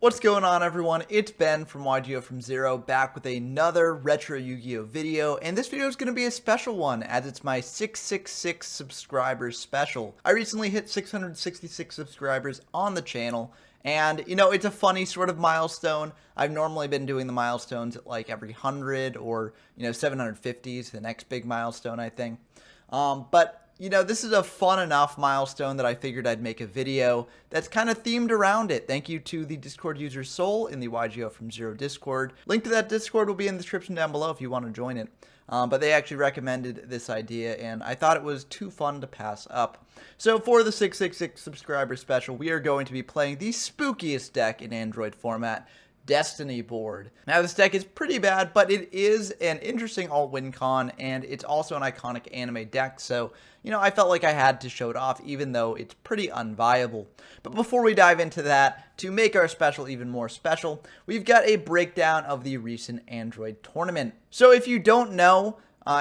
What's going on, everyone? It's Ben from YGO from Zero, back with another retro Yu-Gi-Oh video, and this video is going to be a special one as it's my 666 subscribers special. I recently hit 666 subscribers on the channel, and it's a funny sort of milestone. I've normally been doing the milestones at like every 100 or 750 is the next big milestone, I think. But this is a fun enough milestone that I figured I'd make a video that's kind of themed around it. Thank you to the Discord user Soul in the YGO from Zero Discord. Link to that Discord will be in the description down below if you want to join it. But they actually recommended this idea, and I thought it was too fun to pass up. So for the 666 subscriber special, we are going to be playing the spookiest deck in Android format, Destiny board. Now this deck is pretty bad, but it is an interesting alt-win con, and it's also an iconic anime deck, so I felt like I had to show it off even though it's pretty unviable. But before we dive into that, to make our special even more special, we've got a breakdown of the recent Android tournament. So if you don't know,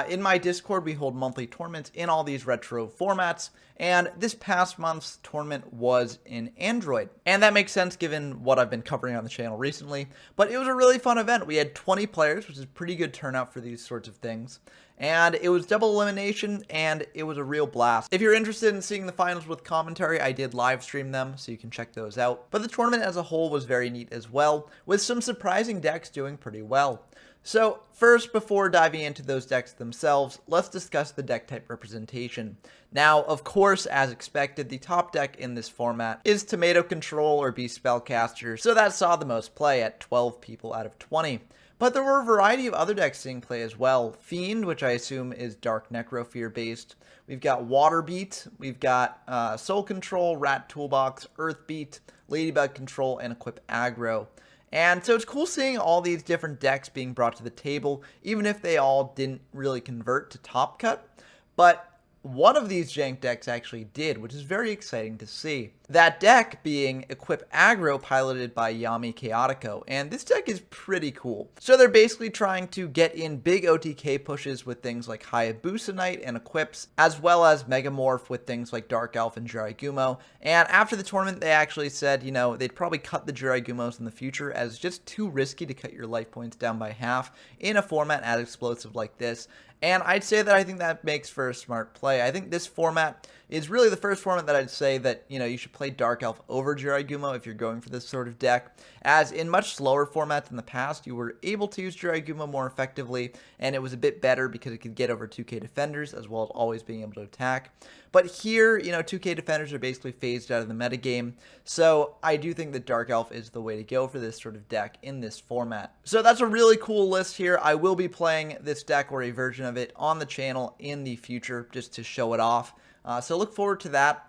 in my Discord, we hold monthly tournaments in all these retro formats, and this past month's tournament was in Android. And that makes sense given what I've been covering on the channel recently, but it was a really fun event. We had 20 players, which is a pretty good turnout for these sorts of things. And it was double elimination, and it was a real blast. If you're interested in seeing the finals with commentary, I did live stream them, so you can check those out. But the tournament as a whole was very neat as well, with some surprising decks doing pretty well. So first, before diving into those decks themselves, let's discuss the deck type representation. Now, of course, as expected, the top deck in this format is Tomato Control or Beast Spellcaster, so that saw the most play at 12 people out of 20. But there were a variety of other decks seeing play as well. Fiend, which I assume is Dark Necrofear based. We've got Water Beat, we've got Soul Control, Rat Toolbox, Earth Beat, Ladybug Control, and Equip Aggro. And so it's cool seeing all these different decks being brought to the table, even if they all didn't really convert to Top Cut. But one of these jank decks actually did, which is very exciting to see. That deck being Equip Aggro, piloted by Yami Chaotico, and this deck is pretty cool. So they're basically trying to get in big OTK pushes with things like Hayabusa Knight and Equips, as well as Megamorph with things like Dark Elf and Jiraigumo. And after the tournament, they actually said, they'd probably cut the Jiraigumos in the future as just too risky to cut your life points down by half in a format as explosive like this. And I'd say that I think that makes for a smart play. I think this format is really the first format that I'd say that, you should play Dark Elf over Jiraigumo if you're going for this sort of deck. As in much slower formats in the past, you were able to use Jiraigumo more effectively, and it was a bit better because it could get over 2k defenders, as well as always being able to attack. But here, 2k defenders are basically phased out of the metagame, so I do think that Dark Elf is the way to go for this sort of deck in this format. So that's a really cool list here. I will be playing this deck or a version of it on the channel in the future just to show it off. So look forward to that.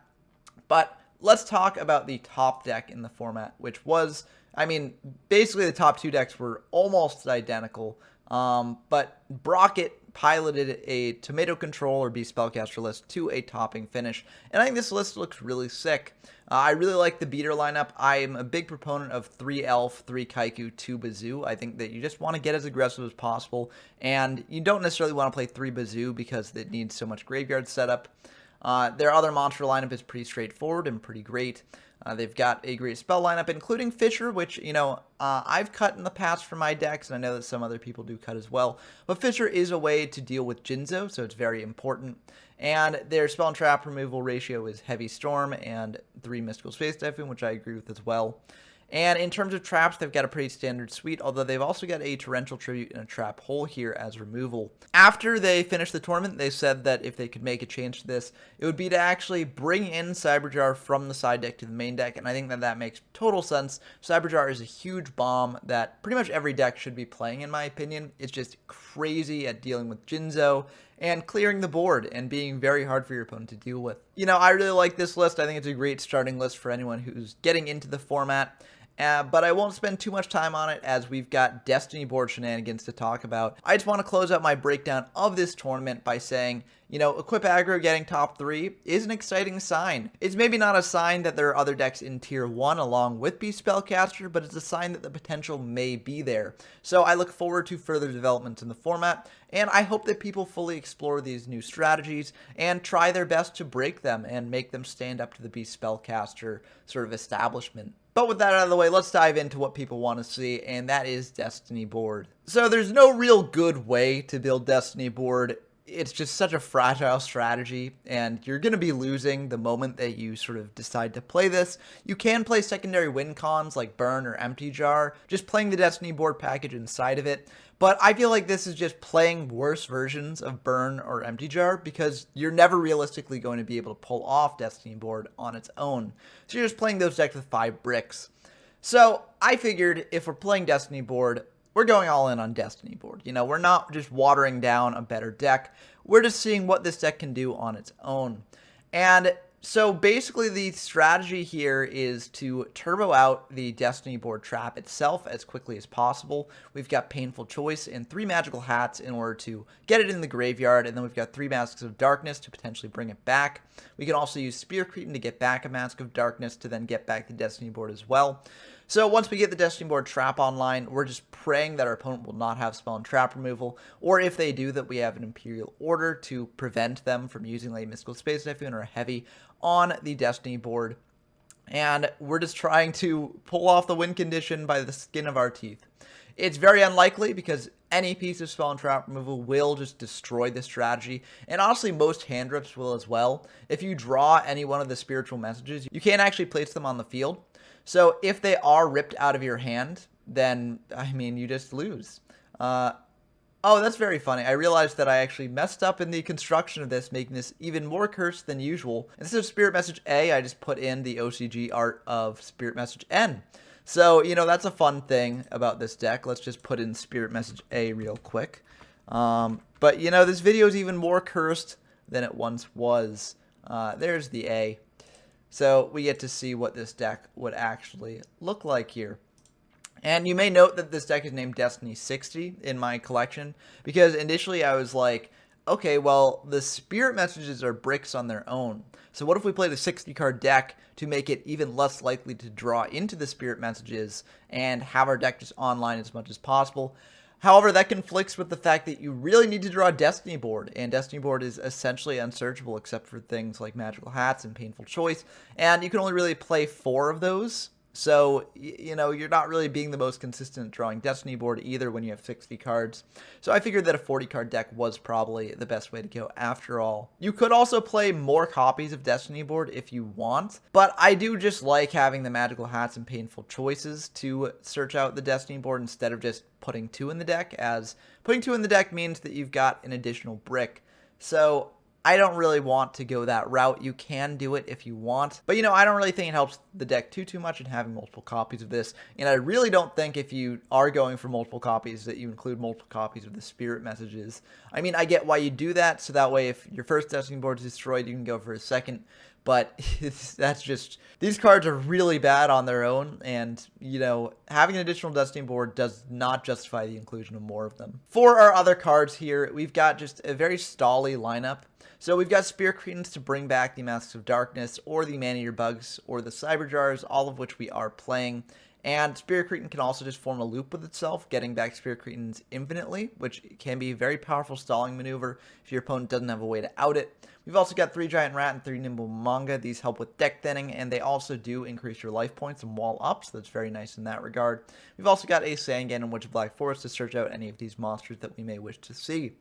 But let's talk about the top deck in the format, which was, basically the top two decks were almost identical. But Brockett piloted a Tomato Control or Beast Spellcaster list to a topping finish, and I think this list looks really sick. I really like the beater lineup. I'm a big proponent of 3 Elf, 3 Kaiku, 2 Bazoo. I think that you just want to get as aggressive as possible, and you don't necessarily want to play 3 Bazoo because it needs so much graveyard setup. Their other monster lineup is pretty straightforward and pretty great. They've got a great spell lineup, including Fisher, which, I've cut in the past for my decks, and I know that some other people do cut as well. But Fisher is a way to deal with Jinzo, so it's very important. And their spell and trap removal ratio is Heavy Storm and 3 Mystical Space Typhoon, which I agree with as well. And in terms of traps, they've got a pretty standard suite, although they've also got a Torrential Tribute and a Trap Hole here as removal. After they finished the tournament, they said that if they could make a change to this, it would be to actually bring in Cyberjar from the side deck to the main deck, and I think that that makes total sense. Cyberjar is a huge bomb that pretty much every deck should be playing, in my opinion. It's just crazy at dealing with Jinzo and clearing the board and being very hard for your opponent to deal with. I really like this list. I think it's a great starting list for anyone who's getting into the format. But I won't spend too much time on it as we've got Destiny board shenanigans to talk about. I just want to close out my breakdown of this tournament by saying, Equip Aggro getting top 3 is an exciting sign. It's maybe not a sign that there are other decks in tier 1 along with Beast Spellcaster, but it's a sign that the potential may be there. So I look forward to further developments in the format, and I hope that people fully explore these new strategies and try their best to break them and make them stand up to the Beast Spellcaster sort of establishment. But with that out of the way, let's dive into what people want to see, and that is Destiny board. So there's no real good way to build Destiny board. It's just such a fragile strategy, and you're going to be losing the moment that you sort of decide to play this. You can play secondary win cons like Burn or Empty Jar, just playing the Destiny board package inside of it. But I feel like this is just playing worse versions of Burn or Empty Jar because you're never realistically going to be able to pull off Destiny board on its own. So you're just playing those decks with 5 bricks. So I figured if we're playing Destiny board, we're going all in on Destiny board. You know, we're not just watering down a better deck. We're just seeing what this deck can do on its own. And so basically the strategy here is to turbo out the Destiny board trap itself as quickly as possible. We've got Painful Choice and 3 Magical Hats in order to get it in the graveyard, and then we've got 3 Masks of Darkness to potentially bring it back. We can also use Spear Cretin to get back a Mask of Darkness to then get back the Destiny board as well. So once we get the Destiny board trap online, we're just praying that our opponent will not have spell and trap removal, or if they do, that we have an Imperial Order to prevent them from using like Mystical Space Typhoon or Heavy on the Destiny board. And we're just trying to pull off the win condition by the skin of our teeth. It's very unlikely because any piece of spell and trap removal will just destroy this strategy, and honestly most hand rips will as well. If you draw any one of the spiritual messages, you can't actually place them on the field. So if they are ripped out of your hand, then, I mean, you just lose. Oh, that's very funny. I realized that I actually messed up in the construction of this, making this even more cursed than usual. Instead of Spirit Message A, I just put in the OCG art of Spirit Message N. So, you know, that's a fun thing about this deck. Let's just put in Spirit Message A real quick. But, you know, this video is even more cursed than it once was. There's the A. So we get to see what this deck would actually look like here. And you may note that this deck is named Destiny 60 in my collection, because initially I was like, okay, well, the Spirit Messages are bricks on their own. So what if we played a 60-card deck to make it even less likely to draw into the Spirit Messages and have our deck just online as much as possible? However, that conflicts with the fact that you really need to draw a Destiny board, and Destiny board is essentially unsearchable except for things like Magical Hats and Painful Choice, and you can only really play 4 of those. So, you know, you're not really being the most consistent at drawing Destiny board either when you have 60 cards. So I figured that a 40-card deck was probably the best way to go after all. You could also play more copies of Destiny board if you want, but I do just like having the Magical Hats and Painful Choices to search out the Destiny board instead of just putting 2 in the deck, as putting 2 in the deck means that you've got an additional brick. So I don't really want to go that route. You can do it if you want, but you know, I don't really think it helps the deck too much in having multiple copies of this, and I really don't think if you are going for multiple copies that you include multiple copies of the Spirit Messages. I mean, I get why you do that, so that way if your first Destiny board is destroyed, you can go for a second, but that's just, these cards are really bad on their own, and, you know, having an additional Destiny board does not justify the inclusion of more of them. For our other cards here, we've got just a very stally lineup. So we've got Spear Cretins to bring back the Masks of Darkness, or the Man-Eater Bugs, or the Cyber Jars, all of which we are playing. And Spear Cretin can also just form a loop with itself, getting back Spear Cretins infinitely, which can be a very powerful stalling maneuver if your opponent doesn't have a way to out it. We've also got 3 Giant Rat and 3 Nimble Manga. These help with deck thinning, and they also do increase your life points and wall up, so that's very nice in that regard. We've also got a Sangan and Witch of Black Forest to search out any of these monsters that we may wish to see.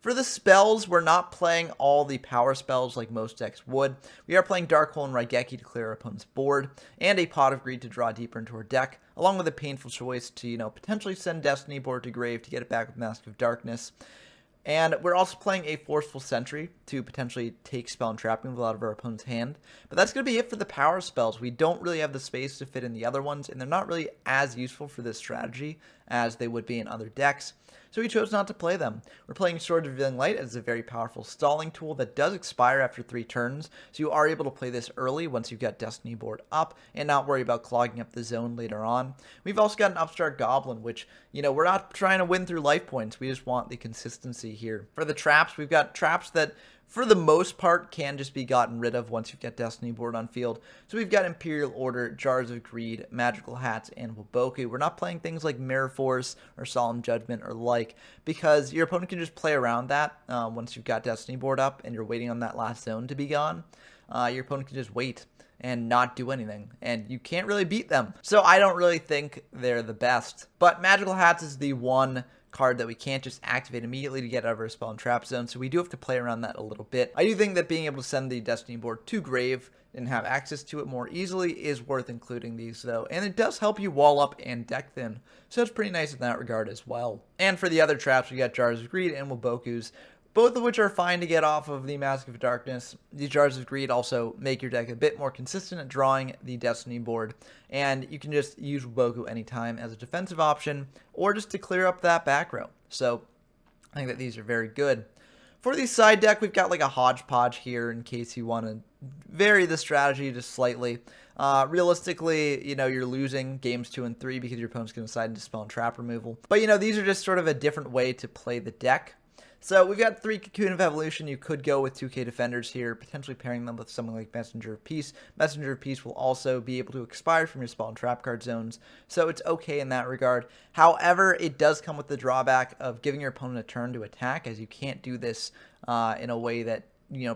For the spells, we're not playing all the power spells like most decks would. We are playing Darkhold and Raigeki to clear our opponent's board, and a Pot of Greed to draw deeper into our deck, along with a Painful Choice to, you know, potentially send Destiny board to grave to get it back with Mask of Darkness. And we're also playing a Forceful Sentry to potentially take spell and trap removal out of our opponent's hand. But that's going to be it for the power spells. We don't really have the space to fit in the other ones, and they're not really as useful for this strategy as they would be in other decks. So we chose not to play them. We're playing Sword of Revealing Light as a very powerful stalling tool that does expire after 3 turns, so you are able to play this early once you've got Destiny board up and not worry about clogging up the zone later on. We've also got an Upstart Goblin, which, you know, we're not trying to win through life points, we just want the consistency here. For the traps, we've got traps that for the most part can just be gotten rid of once you get Destiny board on field. So we've got Imperial Order, Jars of Greed, Magical Hats, and Waboku. We're not playing things like Mirror Force or Solemn Judgment or like, because your opponent can just play around that once you've got Destiny board up and you're waiting on that last zone to be gone. Your opponent can just wait. and not do anything, and you can't really beat them. So I don't really think they're the best. But Magical Hats is the one card that we can't just activate immediately to get out of our spell and trap zone, so we do have to play around that a little bit. I do think that being able to send the Destiny board to grave and have access to it more easily is worth including these though, and it does help you wall up and deck thin, so it's pretty nice in that regard as well. And for the other traps, we got Jars of Greed and Wobokus, both of which are fine to get off of the Mask of Darkness. These Jars of Greed also make your deck a bit more consistent at drawing the Destiny board, and you can just use Woboku anytime as a defensive option, or just to clear up that back row. So I think that these are very good. For the side deck, we've got like a hodgepodge here in case you want to vary the strategy just slightly. Realistically, you're losing games 2 and 3 because your opponent's going to decide to spell and trap removal. But, these are just sort of a different way to play the deck. So we've got 3 Cocoon of Evolution. You could go with 2K Defenders here, potentially pairing them with something like Messenger of Peace. Messenger of Peace will also be able to expire from your spell and trap card zones, so it's okay in that regard. However, it does come with the drawback of giving your opponent a turn to attack, as you can't do this in a way that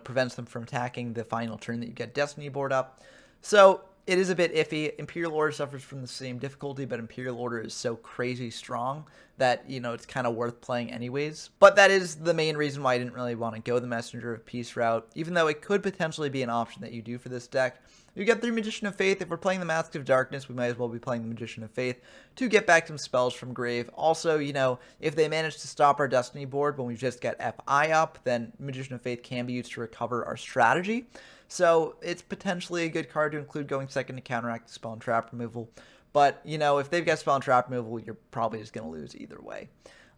prevents them from attacking the final turn that you get Destiny board up. So it is a bit iffy. Imperial Order suffers from the same difficulty, but Imperial Order is so crazy strong that, it's kind of worth playing anyways. But that is the main reason why I didn't really want to go the Messenger of Peace route, even though it could potentially be an option that you do for this deck. You get 3 Magician of Faith. If we're playing the Mask of Darkness, we might as well be playing the Magician of Faith to get back some spells from grave. Also, if they manage to stop our Destiny board when we just get FI up, then Magician of Faith can be used to recover our strategy. So it's potentially a good card to include going second to counteract the spell and trap removal. But, if they've got spell and trap removal, you're probably just going to lose either way.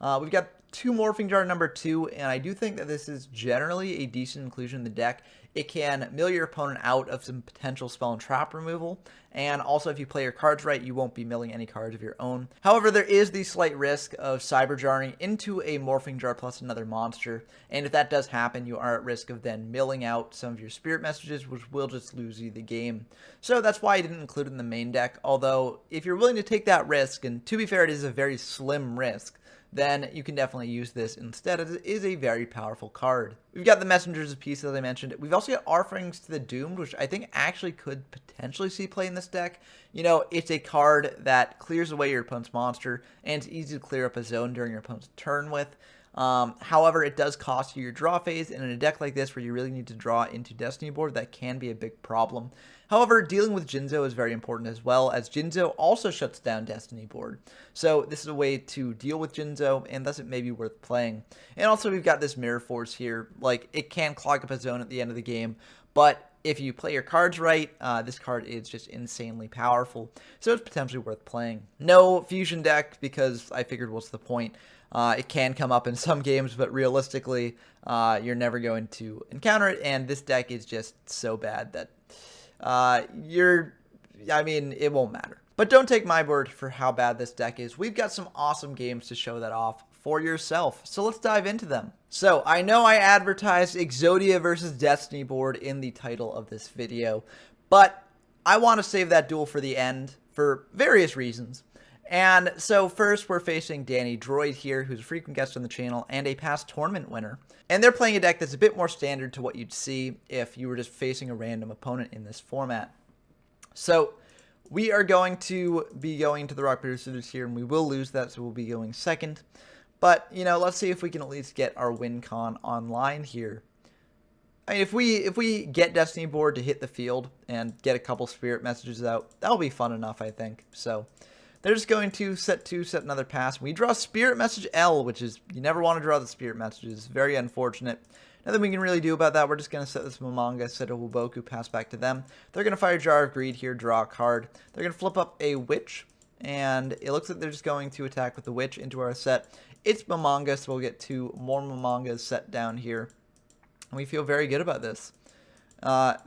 We've got 2 Morphing Jar number 2, and I do think that this is generally a decent inclusion in the deck. It can mill your opponent out of some potential spell and trap removal, and also if you play your cards right, you won't be milling any cards of your own. However, there is the slight risk of cyber jarring into a Morphing Jar plus another monster, and if that does happen, you are at risk of then milling out some of your spirit messages, which will just lose you the game. So that's why I didn't include it in the main deck, although if you're willing to take that risk, and to be fair, it is a very slim risk, then you can definitely use this instead, as it is a very powerful card. We've got the Messengers of Peace, as I mentioned. We've also got Offerings to the Doomed, which I think actually could potentially see play in this deck. It's a card that clears away your opponent's monster, and it's easy to clear up a zone during your opponent's turn with. However, it does cost you your draw phase, and in a deck like this where you really need to draw into Destiny board, that can be a big problem. However, dealing with Jinzo is very important as well, as Jinzo also shuts down Destiny board. So this is a way to deal with Jinzo, and thus it may be worth playing. And also we've got this Mirror Force here. Like, it can clog up a zone at the end of the game, but if you play your cards right, this card is just insanely powerful, so it's potentially worth playing. No fusion deck, because I figured what's the point? It can come up in some games, but realistically, you're never going to encounter it, and this deck is just so bad that it won't matter. But don't take my word for how bad this deck is. We've got some awesome games to show that off for yourself, so let's dive into them. So I know I advertised Exodia versus Destiny board in the title of this video, but I want to save that duel for the end for various reasons. And so first, we're facing Danny Droid here, who's a frequent guest on the channel and a past tournament winner. And they're playing a deck that's a bit more standard to what you'd see if you were just facing a random opponent in this format. So we are going to be going to the rock, paper, scissors here, and we will lose that, so we'll be going second. But, let's see if we can at least get our win con online here. I mean, if we get Destiny board to hit the field and get a couple spirit messages out, that'll be fun enough, I think. So they're just going to set another pass. We draw Spirit Message L, which is, you never want to draw the Spirit Messages. Very unfortunate. Nothing we can really do about that. We're just going to set this Momonga, set a Woboku, pass back to them. They're going to fire Jar of Greed here, draw a card. They're going to flip up a Witch, and it looks like they're just going to attack with the Witch into our set. It's Momonga, so we'll get 2 more Momongas set down here. And we feel very good about this.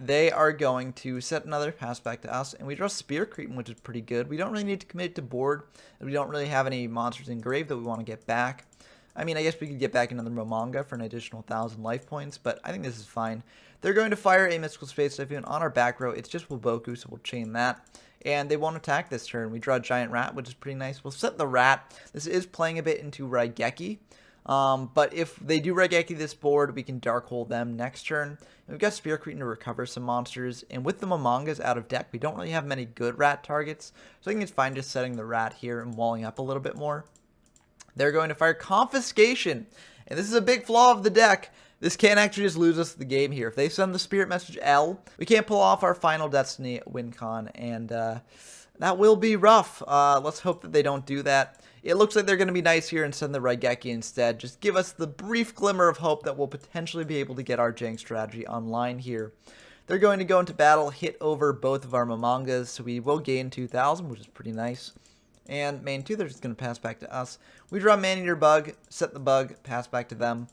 They are going to set another pass back to us, and we draw Spear Cretin, which is pretty good. We don't really need to commit to board, and we don't really have any monsters in grave that we want to get back. I mean, I guess we could get back another Momonga for an additional 1,000 life points, but I think this is fine. They're going to fire a Mystical Space Siphon on our back row. It's just Woboku, so we'll chain that. And they won't attack this turn. We draw a Giant Rat, which is pretty nice. We'll set the Rat. This is playing a bit into Raigeki. But if they do Raigeki this board, we can Dark Hole them next turn. And we've got Spear Cretin to recover some monsters. And with the Momongas out of deck, we don't really have many good rat targets. So I think it's fine just setting the rat here and walling up a little bit more. They're going to fire Confiscation. And this is a big flaw of the deck. This can actually just lose us the game here. If they send the Spirit Message L, we can't pull off our Final Destiny win con, and that will be rough. Let's hope that they don't do that. It looks like they're going to be nice here and send the Raigeki instead. Just give us the brief glimmer of hope that we'll potentially be able to get our Jank strategy online here. They're going to go into battle, hit over both of our Momongas, so we will gain 2,000, which is pretty nice. And main 2, they're just going to pass back to us. We draw Man-Eater Bug, set the bug, pass back to them.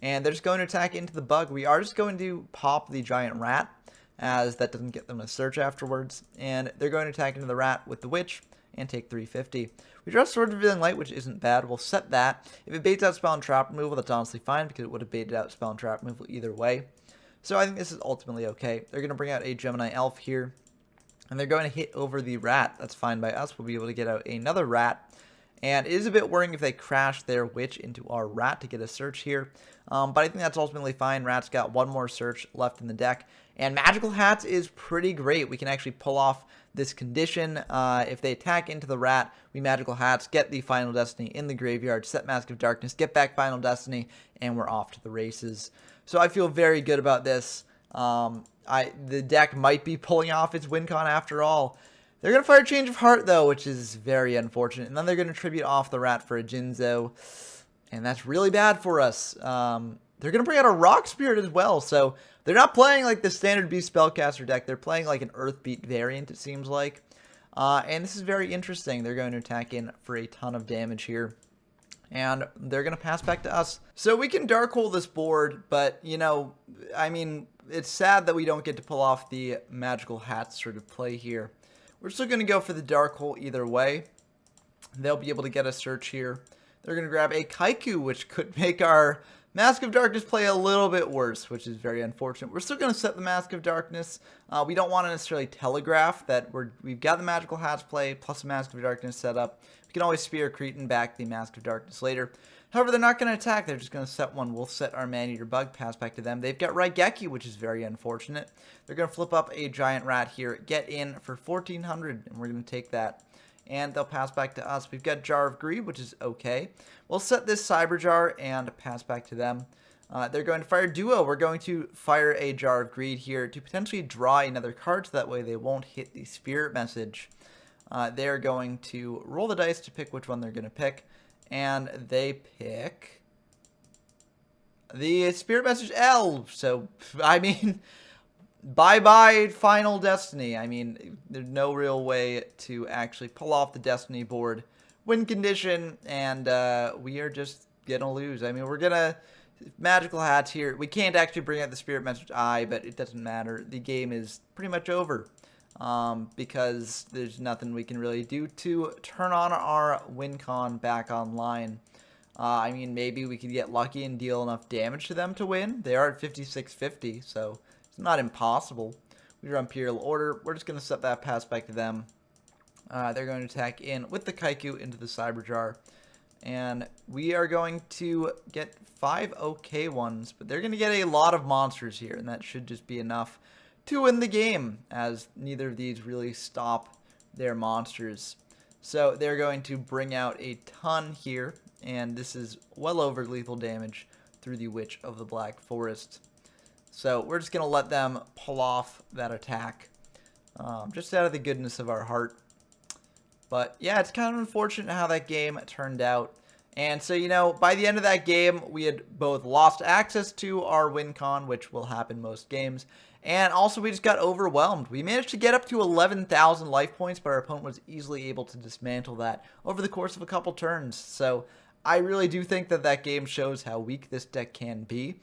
And they're just going to attack into the bug. We are just going to pop the giant rat, as that doesn't get them a search afterwards. And they're going to attack into the rat with the witch and take 350. We draw Sword of Revealing Light, which isn't bad. We'll set that. If it baits out spell and trap removal, that's honestly fine, because it would have baited out spell and trap removal either way. So I think this is ultimately okay. They're going to bring out a Gemini Elf here. And they're going to hit over the rat. That's fine by us. We'll be able to get out another rat. And it is a bit worrying if they crash their witch into our rat to get a search here. But I think that's ultimately fine. Rat's got one more search left in the deck. And Magical Hats is pretty great. We can actually pull off this condition. If they attack into the rat, we Magical Hats, get the Final Destiny in the graveyard, set Mask of Darkness, get back Final Destiny, and we're off to the races. So I feel very good about this. The deck might be pulling off its win con after all. They're going to fire Change of Heart, though, which is very unfortunate. And then they're going to tribute off the rat for a Jinzo. And that's really bad for us. They're going to bring out a Rock Spirit as well. So they're not playing like the standard Beast Spellcaster deck. They're playing like an Earthbeat variant, it seems like. And this is very interesting. They're going to attack in for a ton of damage here. And they're going to pass back to us. So we can Dark Hole this board, but, you know, I mean, it's sad that we don't get to pull off the Magical Hat sort of play here. We're still going to go for the Dark Hole either way. They'll be able to get a search here. They're going to grab a Kaiku, which could make our Mask of Darkness play a little bit worse, which is very unfortunate. We're still going to set the Mask of Darkness. We don't want to necessarily telegraph that we've got the Magical Hats play plus a Mask of Darkness set up. We can always Spear Cretin back the Mask of Darkness later. However, they're not going to attack. They're just going to set one. We'll set our Man-Eater Bug, pass back to them. They've got Raigeki, which is very unfortunate. They're going to flip up a giant rat here, get in for 1,400, and we're going to take that. And they'll pass back to us. We've got Jar of Greed, which is okay. We'll set this Cyber Jar and pass back to them. They're going to fire Duo. We're going to fire a Jar of Greed here to potentially draw another card, so that way they won't hit the Spirit Message. They're going to roll the dice to pick which one they're going to pick. And they pick the Spirit Message L. So, I mean, bye-bye Final Destiny. I mean, there's no real way to actually pull off the Destiny board. Win condition, and we are just going to lose. I mean, we're going to Magical Hats here. We can't actually bring out the Spirit Message I, but it doesn't matter. The game is pretty much over. Because there's nothing we can really do to turn on our win con back online. I mean, maybe we could get lucky and deal enough damage to them to win. They are at 5650, so it's not impossible. We draw Imperial Order. We're just going to set that pass back to them. They're going to attack in with the Kaiku into the Cyber Jar. And we are going to get 5 okay ones, but they're going to get a lot of monsters here, and that should just be enough to win the game, as neither of these really stop their monsters. So they're going to bring out a ton here, and this is well over lethal damage through the Witch of the Black Forest. So we're just going to let them pull off that attack, just out of the goodness of our heart. But yeah, it's kind of unfortunate how that game turned out. And so, you know, by the end of that game, we had both lost access to our win con, which will happen most games, and also we just got overwhelmed. We managed to get up to 11,000 life points, but our opponent was easily able to dismantle that over the course of a couple turns. So I really do think that that game shows how weak this deck can be.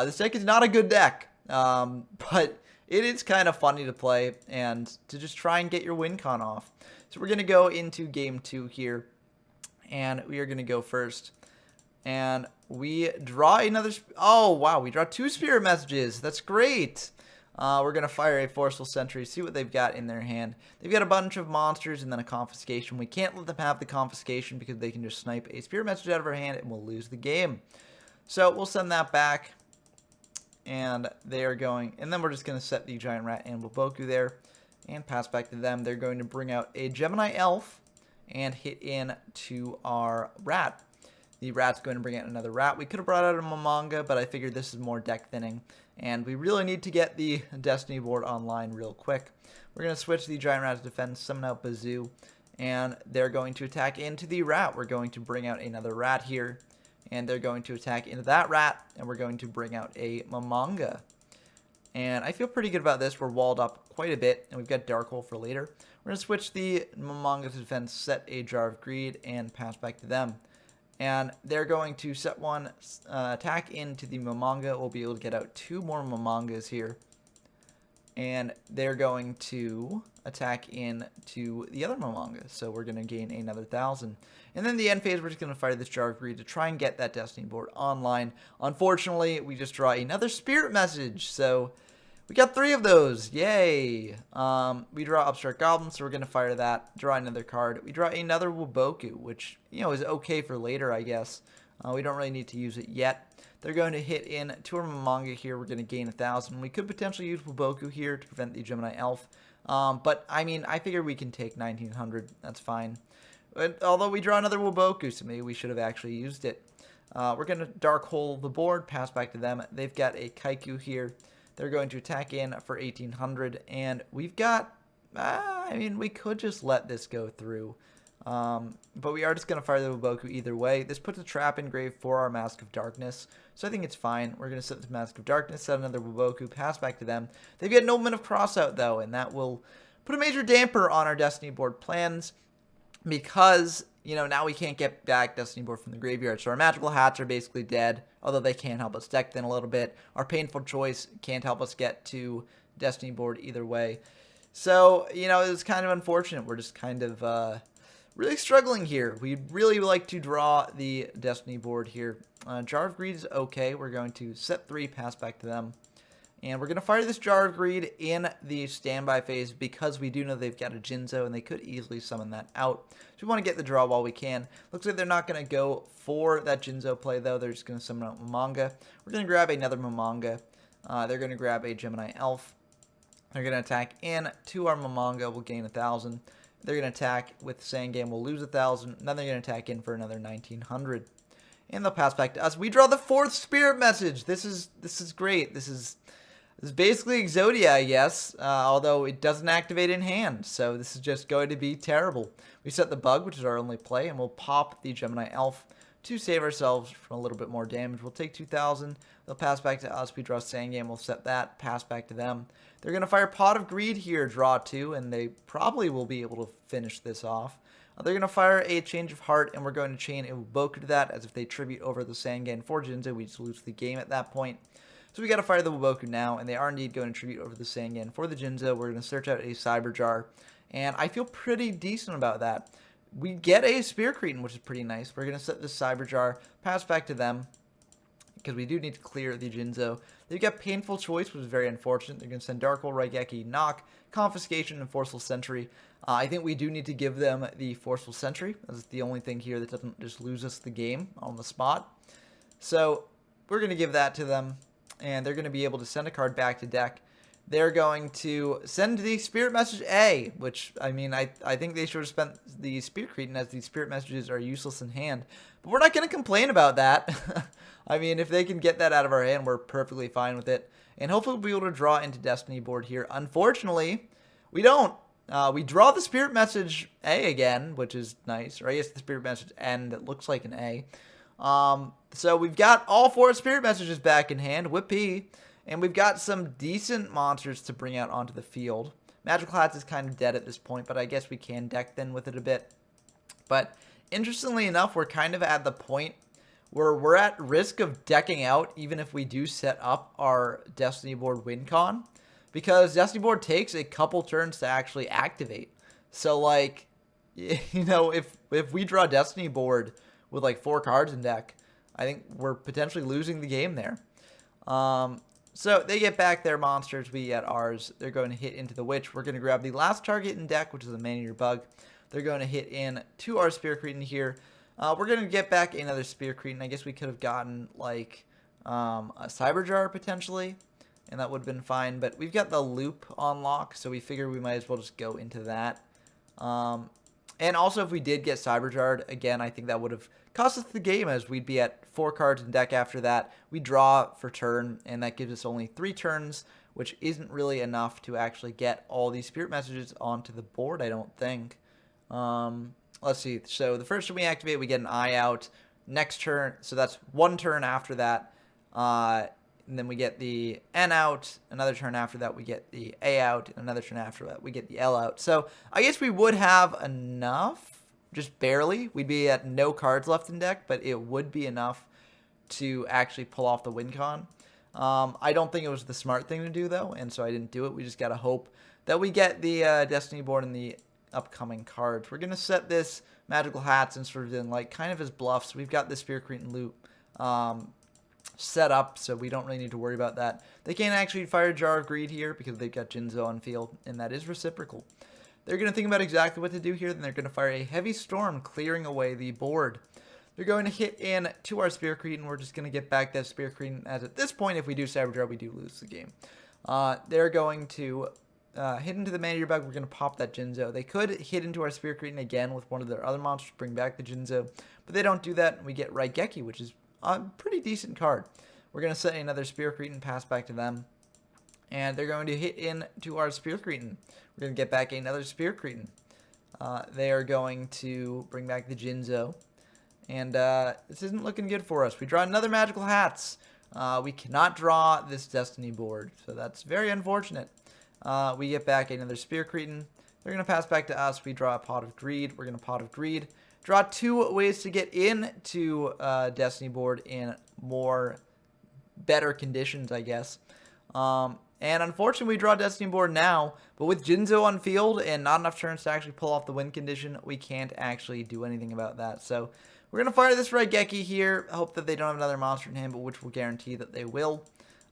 This deck is not a good deck, but it is kind of funny to play and to just try and get your win con off. So we're going to go into game 2 here, and we are going to go first. And we draw another... Oh, wow, we draw 2 Spirit Messages. That's great. We're going to fire a Forceful Sentry, see what they've got in their hand. They've got a bunch of monsters and then a Confiscation. We can't let them have the Confiscation because they can just snipe a Spirit Message out of our hand and we'll lose the game. So we'll send that back. And they are going, and then we're just going to set the Giant Rat and Waboku there and pass back to them. They're going to bring out a Gemini Elf and hit in to our Rat. The Rat's going to bring out another Rat. We could have brought out a Momonga, but I figured this is more deck thinning. And we really need to get the Destiny board online real quick. We're going to switch the Giant Rat's defense, summon out Bazoo, and they're going to attack into the Rat. We're going to bring out another Rat here. And they're going to attack into that Rat, and we're going to bring out a Momonga. And I feel pretty good about this. We're walled up quite a bit, and we've got Dark Hole for later. We're going to switch the Momonga to defense, set a Jar of Greed, and pass back to them. And they're going to set one, attack into the Momonga. We'll be able to get out 2 more Momongas here. And they're going to attack into the other Momonga. So we're going to gain another 1,000. And then the end phase, we're just going to fire this Jar of Greed to try and get that Destiny board online. Unfortunately, we just draw another Spirit Message. So we got 3 of those. Yay. We draw Upstart Goblin, so we're going to fire that. Draw another card. We draw another Waboku, which, you know, is okay for later, I guess. We don't really need to use it yet. They're going to hit in to our Momonga here. We're going to gain 1,000. We could potentially use Waboku here to prevent the Gemini Elf. But, I mean, I figure we can take 1,900. That's fine. But, although we draw another Waboku, so maybe we should have actually used it. We're going to Dark Hole the board, pass back to them. They've got a Kaiku here. They're going to attack in for 1,800. And we've got, I mean, we could just let this go through. But we are just going to fire the Waboku either way. This puts a trap engrave for our Mask of Darkness, so I think it's fine. We're going to set the Mask of Darkness, set another Waboku, pass back to them. They've got Nobleman of Crossout, though, and that will put a major damper on our Destiny board plans because, you know, now we can't get back Destiny board from the graveyard. So our Magical Hats are basically dead, although they can help us deck thin a little bit. Our Painful Choice can't help us get to Destiny board either way. So, you know, it's kind of unfortunate. We're just kind of really struggling here. We'd really like to draw the Destiny board here. Jar of Greed is okay. We're going to set 3, pass back to them. And we're going to fire this Jar of Greed in the standby phase because we do know they've got a Jinzo and they could easily summon that out. So we want to get the draw while we can. Looks like they're not going to go for that Jinzo play though. They're just going to summon out Momonga. We're going to grab another Momonga. They're going to grab a Gemini Elf. They're going to attack in to our Momonga. We'll gain 1,000. They're going to attack with Sangam. We'll lose 1,000. Then they're going to attack in for another 1,900. And they'll pass back to us. We draw the 4th Spirit Message. This is great. This is basically Exodia, I guess. Although it doesn't activate in hand. So this is just going to be terrible. We set the Bug, which is our only play. And we'll pop the Gemini Elf to save ourselves from a little bit more damage. We'll take 2,000. They'll pass back to us. We draw Sangam. We'll set that. Pass back to them. They're going to fire Pot of Greed here, draw 2, and they probably will be able to finish this off. They're going to fire a Change of Heart, and we're going to chain a Waboku to that, as if they tribute over the Sangan for Jinzo, we just lose the game at that point. So we got to fire the Waboku now, and they are indeed going to tribute over the Sangan for the Jinzo. We're going to search out a Cyber Jar, and I feel pretty decent about that. We get a Spear Cretin, which is pretty nice. We're going to set this Cyber Jar, pass back to them, because we do need to clear the Jinzo. They've got Painful Choice, which is very unfortunate. They're going to send Dark Hole, Raigeki, Knock, Confiscation, and Forceful Sentry. I think we do need to give them the Forceful Sentry. That's the only thing here that doesn't just lose us the game on the spot. So we're going to give that to them, and they're going to be able to send a card back to deck. They're going to send the Spirit Message A, which, I mean, I think they should have spent the Spirit Cretin, as the Spirit Messages are useless in hand. But we're not going to complain about that. I mean, if they can get that out of our hand, we're perfectly fine with it. And hopefully we'll be able to draw into Destiny board here. Unfortunately, we don't. We draw the Spirit Message A again, which is nice. Or I guess the Spirit Message N that looks like an A. So we've got all 4 Spirit Messages back in hand. Whippy. And we've got some decent monsters to bring out onto the field. Magical Hats is kind of dead at this point, but I guess we can deck thin with it a bit. But interestingly enough, we're kind of at the point where we're at risk of decking out even if we do set up our Destiny board win con. Because Destiny board takes a couple turns to actually activate. So, like, you know, if we draw Destiny board with like 4 cards in deck, I think we're potentially losing the game there. So they get back their monsters, we get ours. They're going to hit into the Witch. We're going to grab the last target in deck, which is a Man-Eater Bug. They're going to hit in to our Spear Cretin here. We're going to get back another Spear Cretin. I guess we could have gotten, like, a Cyber Jar, potentially, and that would have been fine. But we've got the Loop on lock, so we figure we might as well just go into that. And also, if we did get Cyber Jarred, again, I think that would have cost us the game, as we'd be at 4 cards in deck after that. We draw for turn, and that gives us only 3 turns, which isn't really enough to actually get all these Spirit Messages onto the board, I don't think. Let's see. So the first time we activate, we get an Eye Out. Next turn, so that's 1 turn after that. And then we get the N out. Another turn after that, we get the A out. And another turn after that, we get the L out. So I guess we would have enough, just barely. We'd be at no cards left in deck, but it would be enough to actually pull off the win con. I don't think it was the smart thing to do, though, and so I didn't do it. We just got to hope that we get the Destiny board in the upcoming cards. We're going to set this Magical Hats and sort of in, like, kind of as bluffs. We've got the Spear Cretin loop set up, so we don't really need to worry about that. They can't actually fire Jar of Greed here because they've got Jinzo on field, and that is reciprocal. They're going to think about exactly what to do here, then they're going to fire a Heavy Storm, clearing away the board. They're going to hit in to our Spear Cretin. We're just going to get back that Spear Cretin, as at this point, if we do Cyber Jar, we do lose the game. They're going to hit into the Man-Eater Bug. We're going to pop that Jinzo. They could hit into our Spear Cretin again with one of their other monsters, bring back the Jinzo, but they don't do that, and we get Raigeki, which is a pretty decent card. We're going to set another Spear Cretin, pass back to them. And they're going to hit into our Spear Cretin. We're going to get back another Spear Cretin. They are going to bring back the Jinzo. And this isn't looking good for us. We draw another Magical Hats. We cannot draw this Destiny board, so that's very unfortunate. We get back another Spear Cretin. They're going to pass back to us. We draw a Pot of Greed. We're going to Pot of Greed. Draw 2 ways to get into Destiny board in better conditions, I guess. And unfortunately, we draw Destiny board now, but with Jinzo on field and not enough turns to actually pull off the win condition, we can't actually do anything about that. So we're going to fire this Raigeki here. Hope that they don't have another monster in hand, but which will guarantee that they will.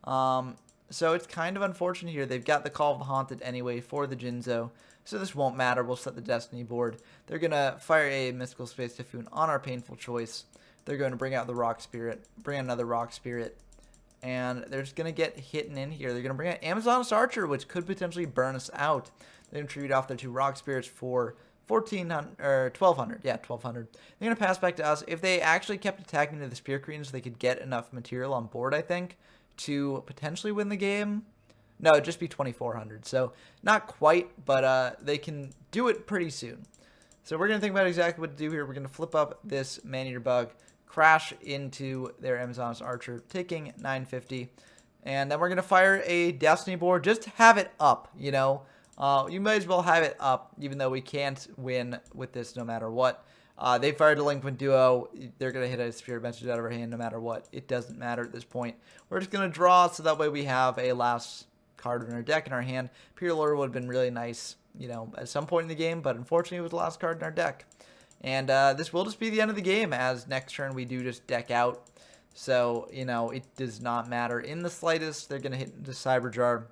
So it's kind of unfortunate here. They've got the Call of the Haunted anyway for the Jinzo, so this won't matter. We'll set the Destiny board. They're going to fire a Mystical Space Typhoon on our Painful Choice. They're going to bring out the Rock Spirit, bring out another Rock Spirit, and they're just going to get hidden in here. They're going to bring out Amazoness Archer, which could potentially burn us out. They're going to tribute off their 2 Rock Spirits for 1,400 or 1,200. Yeah, 1,200. They're going to pass back to us. If they actually kept attacking to the Spear Cretins, they could get enough material on board, I think, to potentially win the game. No, it'd just be 2,400. So not quite, but they can do it pretty soon. So we're going to think about exactly what to do here. We're going to flip up this Man-Eater Bug, crash into their Amazoness Archer, taking 950. And then we're going to fire a Destiny board. Just have it up, you know. You might as well have it up, even though we can't win with this no matter what. They fired a Delinquent Duo. They're going to hit a Spirit Message out of our hand no matter what. It doesn't matter at this point. We're just going to draw, so that way we have a last card in our deck in our hand. Pure Lure would have been really nice, you know, at some point in the game, but unfortunately it was the last card in our deck. And this will just be the end of the game, as next turn we do just deck out. So, you know, it does not matter in the slightest. They're going to hit into Cyber Jar.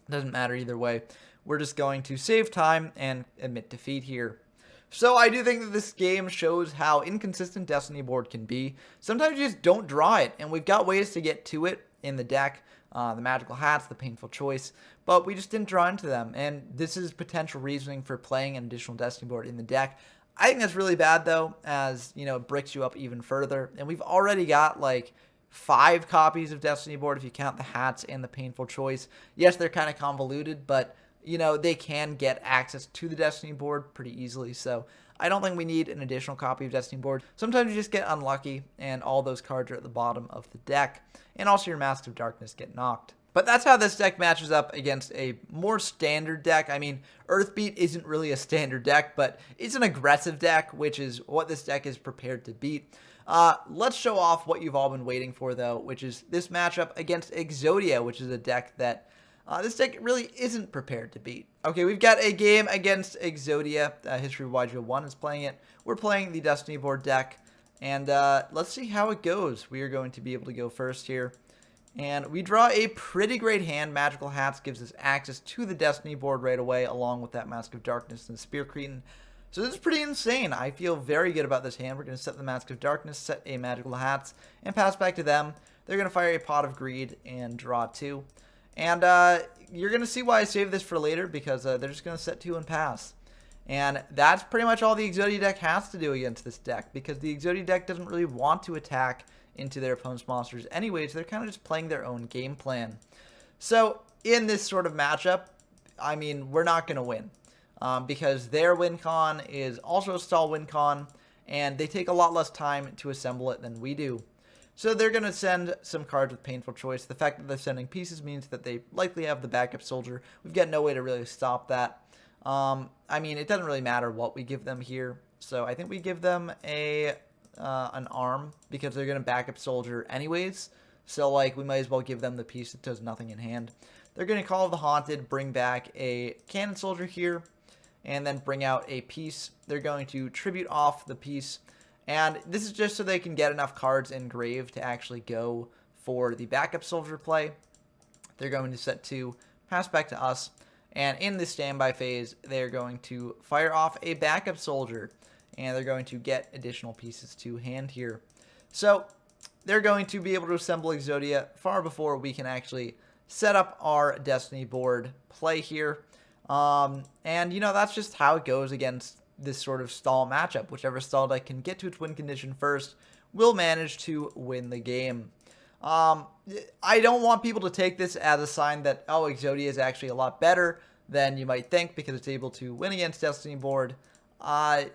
Doesn't matter either way. We're just going to save time and admit defeat here. So I do think that this game shows how inconsistent Destiny board can be. Sometimes you just don't draw it, and we've got ways to get to it in the deck. The Magical Hats, the Painful Choice, but we just didn't draw into them. And this is potential reasoning for playing an additional Destiny board in the deck. I think that's really bad, though, as, you know, it breaks you up even further. And we've already got, like, 5 copies of Destiny board if you count the Hats and the Painful Choice. Yes, they're kind of convoluted, but, you know, they can get access to the Destiny board pretty easily. So I don't think we need an additional copy of Destiny board. Sometimes you just get unlucky, and all those cards are at the bottom of the deck. And also your Mask of Darkness get knocked. But that's how this deck matches up against a more standard deck. I mean, Earthbeat isn't really a standard deck, but it's an aggressive deck, which is what this deck is prepared to beat. Let's show off what you've all been waiting for, though, which is this matchup against Exodia, which is a deck that this deck really isn't prepared to beat. Okay, we've got a game against Exodia. History of YGO 1 is playing it. We're playing the Destiny board deck. And let's see how it goes. We are going to be able to go first here. And we draw a pretty great hand. Magical Hats gives us access to the Destiny board right away, along with that Mask of Darkness and the Spear Cretin. So this is pretty insane. I feel very good about this hand. We're going to set the Mask of Darkness, set a Magical Hats, and pass back to them. They're going to fire a Pot of Greed and draw 2. And you're going to see why I saved this for later, because they're just going to set 2 and pass. And that's pretty much all the Exodia deck has to do against this deck, because the Exodia deck doesn't really want to attack into their opponent's monsters anyways. They're kind of just playing their own game plan. So in this sort of matchup, I mean, we're not going to win, because their win con is also a stall win con, and they take a lot less time to assemble it than we do. So they're going to send some cards with Painful Choice. The fact that they're sending pieces means that they likely have the backup soldier. We've got no way to really stop that. I mean, it doesn't really matter what we give them here. So I think we give them an arm, because they're going to backup soldier anyways. So, like, we might as well give them the piece that does nothing in hand. They're going to Call of the Haunted, bring back a cannon soldier here, and then bring out a piece. They're going to tribute off the piece. And this is just so they can get enough cards in grave to actually go for the backup soldier play. They're going to set 2, pass back to us. And in the standby phase, they're going to fire off a backup soldier. And they're going to get additional pieces to hand here. So they're going to be able to assemble Exodia far before we can actually set up our Destiny board play here. And, you know, that's just how it goes against this sort of stall matchup. Whichever stall deck can get to its win condition first will manage to win the game. I don't want people to take this as a sign that, oh, Exodia is actually a lot better than you might think because it's able to win against Destiny board. I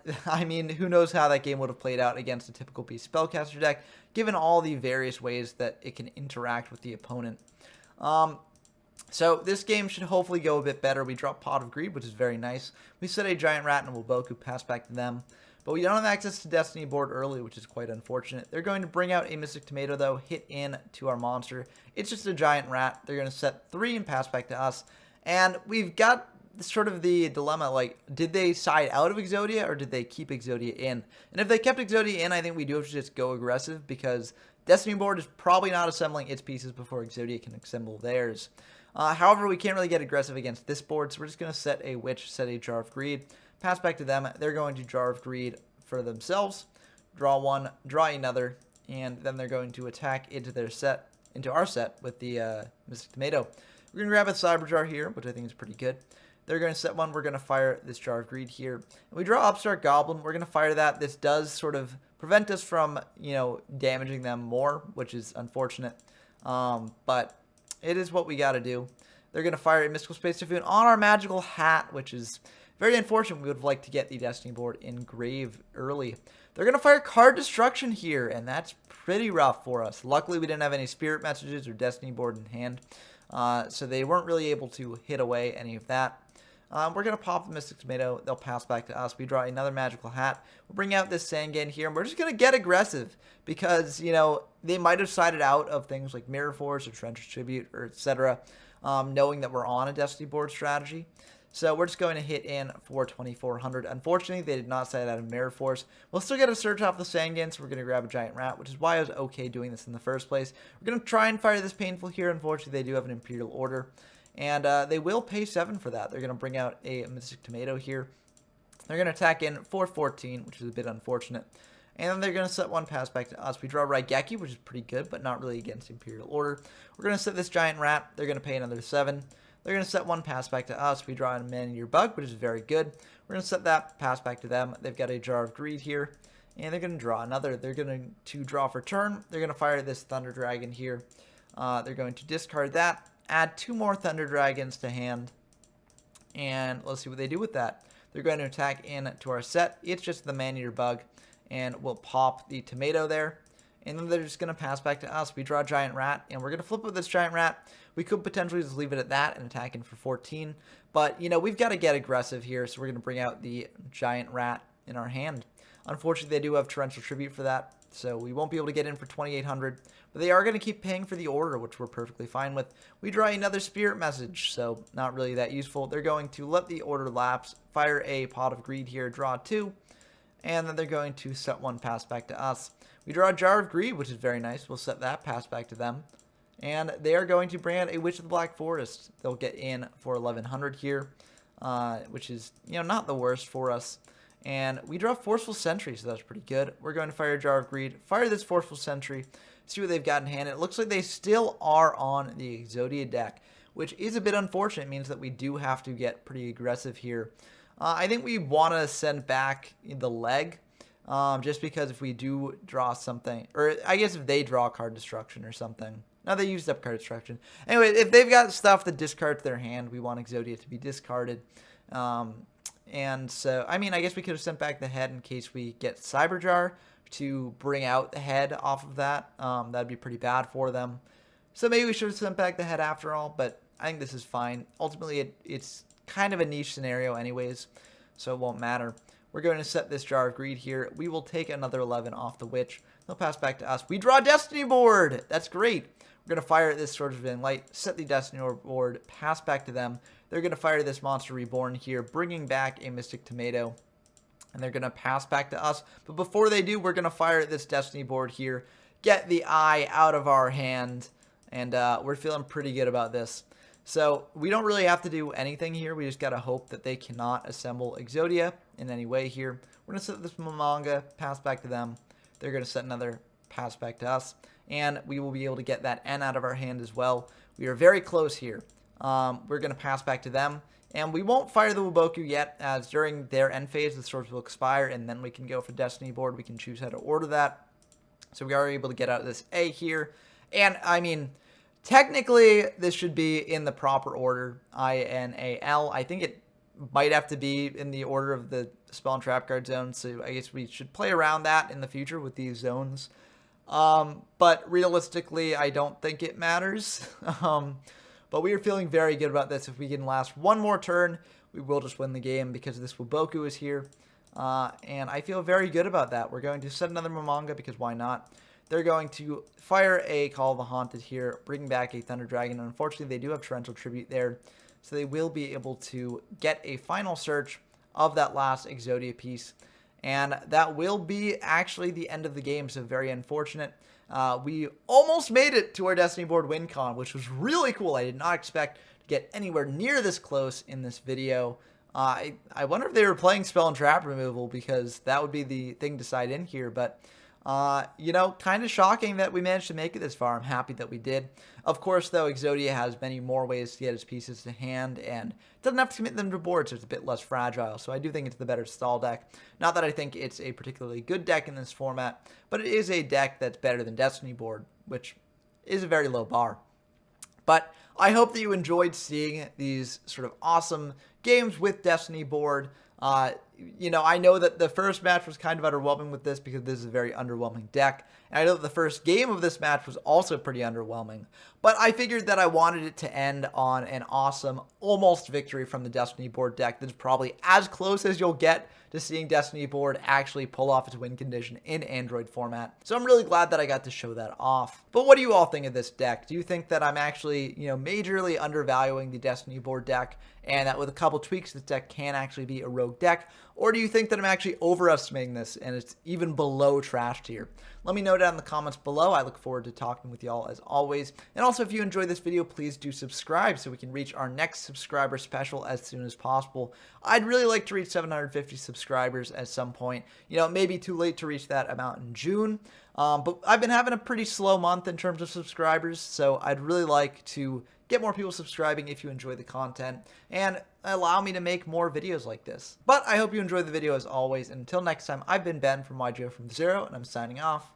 mean, who knows how that game would have played out against a typical Beast Spellcaster deck, given all the various ways that it can interact with the opponent. So this game should hopefully go a bit better. We drop Pot of Greed, which is very nice. We set a Giant Rat and a Woboku, pass back to them. But we don't have access to Destiny board early, which is quite unfortunate. They're going to bring out a Mystic Tomato, though, hit in to our monster. It's just a Giant Rat. They're going to set 3 and pass back to us. And we've got sort of the dilemma, like, did they side out of Exodia or did they keep Exodia in? And if they kept Exodia in, I think we do have to just go aggressive, because Destiny board is probably not assembling its pieces before Exodia can assemble theirs. However, we can't really get aggressive against this board, so we're just going to set a Witch, set a Jar of Greed, pass back to them. They're going to Jar of Greed for themselves, draw 1, draw another, and then they're going to attack into our set with the Mystic Tomato. We're going to grab a Cyber Jar here, which I think is pretty good. They're going to set 1. We're going to fire this Jar of Greed here. And we draw Upstart Goblin. We're going to fire that. This does sort of prevent us from, you know, damaging them more, which is unfortunate. But it is what we got to do. They're going to fire a Mystical Space Typhoon on our Magical Hat, which is very unfortunate. We would have liked to get the Destiny board in grave early. They're going to fire Card Destruction here, and that's pretty rough for us. Luckily, we didn't have any Spirit Messages or Destiny board in hand, so they weren't really able to hit away any of that. We're going to pop the Mystic Tomato. They'll pass back to us. We draw another Magical Hat. We'll bring out this Sangan here, and we're just going to get aggressive because, you know, they might have sided out of things like Mirror Force or Trencher's Tribute or etc., knowing that we're on a Destiny board strategy. So we're just going to hit in for 2,400. Unfortunately, they did not side out of Mirror Force. We'll still get a Search off the Sangan, so we're going to grab a Giant Rat, which is why I was okay doing this in the first place. We're going to try and fire this Painful here. Unfortunately, they do have an Imperial Order. And they will pay 7 for that. They're going to bring out a Mystic Tomato here. They're going to attack in for 14, which is a bit unfortunate. And then they're going to set 1, pass back to us. We draw Raigeki, which is pretty good, but not really against Imperial Order. We're going to set this Giant Rat. They're going to pay another 7. They're going to set 1, pass back to us. We draw a Man-Eater Bug, which is very good. We're going to set that, pass back to them. They've got a Jar of Greed here. And they're going to draw another. They're going to draw for turn. They're going to fire this Thunder Dragon here. They're going to discard that. Add 2 more Thunder Dragons to hand, and let's see what they do with that. They're going to attack into our set. It's just the Man-Eater Bug, and we'll pop the Tomato there, and then they're just going to pass back to us. We draw a Giant Rat, and we're going to flip with this Giant Rat. We could potentially just leave it at that and attack in for 14, but, you know, we've got to get aggressive here, so we're going to bring out the Giant Rat in our hand. Unfortunately, they do have Torrential Tribute for that, so we won't be able to get in for 2,800. But they are going to keep paying for the order, which we're perfectly fine with. We draw another Spirit Message, so not really that useful. They're going to let the order lapse, fire a Pot of Greed here, draw 2, and then they're going to set 1, pass back to us. We draw a Jar of Greed, which is very nice. We'll set that, pass back to them. And they are going to bring out a Witch of the Black Forest. They'll get in for 1100 here, which is, not the worst for us. And we draw Forceful Sentry, so that's pretty good. We're going to fire Jar of Greed, fire this Forceful Sentry, see what they've got in hand. It looks like they still are on the Exodia deck, which is a bit unfortunate. It means that we do have to get pretty aggressive here. I think we want to send back the leg, just because if we do draw something, or I guess if they draw card destruction or something. No, they used up card destruction. Anyway, if they've got stuff that discards their hand, we want Exodia to be discarded. And so, I mean, I guess we could have sent back the head in case we get Cyberjar to bring out the head off of that. That'd be pretty bad for them. So maybe we should have sent back the head after all, but I think this is fine. Ultimately, it's kind of a niche scenario anyways, so it won't matter. We're going to set this Jar of Greed here. We will take another 11 off the Witch. They'll pass back to us. We draw Destiny Board! That's great. We're going to fire at this Swords of Divine Light, set the Destiny Board, pass back to them. They're going to fire this Monster Reborn here, bringing back a Mystic Tomato. And they're going to pass back to us. But before they do, we're going to fire at this Destiny Board here, get the eye out of our hand, and we're feeling pretty good about this. So we don't really have to do anything here. We just got to hope that they cannot assemble Exodia in any way here. We're going to set this manga, pass back to them. They're going to set another pass back to us. And we will be able to get that N out of our hand as well. We are very close here. We're going to pass back to them. And we won't fire the Wuboku yet, as during their end phase, the swords will expire, and then we can go for Destiny Board. We can choose how to order that. So we are able to get out of this A here. And, I mean, technically, this should be in the proper order, I-N-A-L. I think it might have to be in the order of the spell and trap card zones, so I guess we should play around that in the future with these zones. But realistically, I don't think it matters. But we are feeling very good about this. If we can last one more turn, we will just win the game because this Wuboku is here. And I feel very good about that. We're going to set another Momonga because why not? They're going to fire a Call of the Haunted here, bring back a Thunder Dragon. Unfortunately, they do have Torrential Tribute there, so they will be able to get a final search of that last Exodia piece. And that will be actually the end of the game, so very unfortunate. We almost made it to our Destiny Board win con, which was really cool. I did not expect to get anywhere near this close in this video. I wonder if they were playing Spell and Trap removal, because that would be the thing to side in here, but kind of shocking that we managed to make it this far. I'm happy that we did. Of course, though, Exodia has many more ways to get his pieces to hand, and doesn't have to commit them to board, so it's a bit less fragile. So I do think it's the better stall deck. Not that I think it's a particularly good deck in this format, but it is a deck that's better than Destiny Board, which is a very low bar. But I hope that you enjoyed seeing these sort of awesome games with Destiny Board. I know that the first match was kind of underwhelming with this because this is a very underwhelming deck. And I know that the first game of this match was also pretty underwhelming. But I figured that I wanted it to end on an awesome, almost victory from the Destiny Board deck that's probably as close as you'll get to seeing Destiny Board actually pull off its win condition in Android format. So I'm really glad that I got to show that off. But what do you all think of this deck? Do you think that I'm actually, majorly undervaluing the Destiny Board deck, and that with a couple tweaks, this deck can actually be a rogue deck? Or do you think that I'm actually overestimating this and it's even below trash tier? Let me know down in the comments below. I look forward to talking with y'all as always. And also, if you enjoyed this video, please do subscribe so we can reach our next subscriber special as soon as possible. I'd really like to reach 750 subscribers at some point. It may be too late to reach that amount in June, but I've been having a pretty slow month in terms of subscribers, so I'd really like to get more people subscribing if you enjoy the content, and allow me to make more videos like this. But I hope you enjoyed the video as always, and until next time, I've been Ben from YGO from Zero, and I'm signing off.